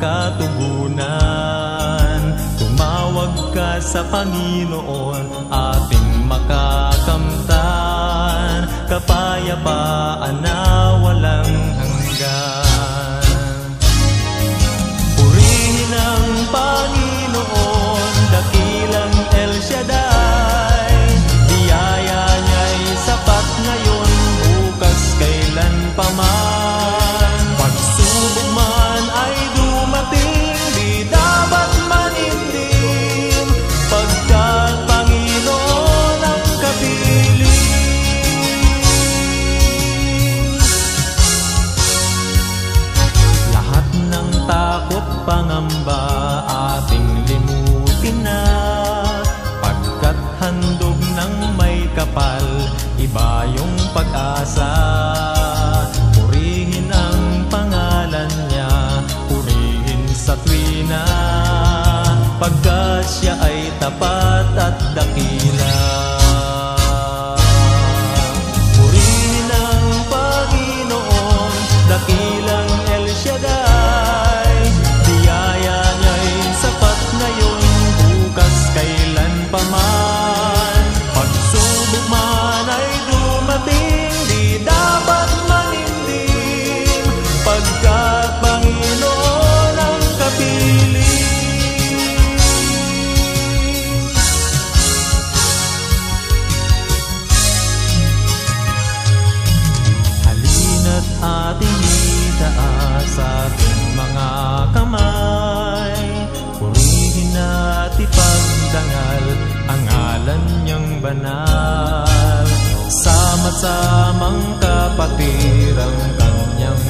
katugunan. Tumawag ka sa Panginoon, ating makakamtan kapayapaan na walang hanggan. Purihin ang Panginoon, dakilang El Shaddai. Biyaya niya'y sapat ngayon, bukas kailan pa man. Pagsubok man ay dumating, di dapat manindim, pagkat Panginoon ang kapiling. Lahat ng takot, pangamba, ating limutin na, pagkat handog ng may kapal, iba yung pag-asa. Purihin ang pangalan niya, purihin sa tuwina, pagkat siya ay tapat at dakila. Purihin ang Panginoon, dakilang El Shaddai. Biyaya niya'y sapat ngayon, bukas kailan pa man. Pagsubok man ay dumating, di dapat manindim, pagkat Panginoon ang kapiling. Halina't ating itaas ating mga kamay, purihin at ipagdangal ang ngalan niyang banal. Sama-samang kapatid ang kanyang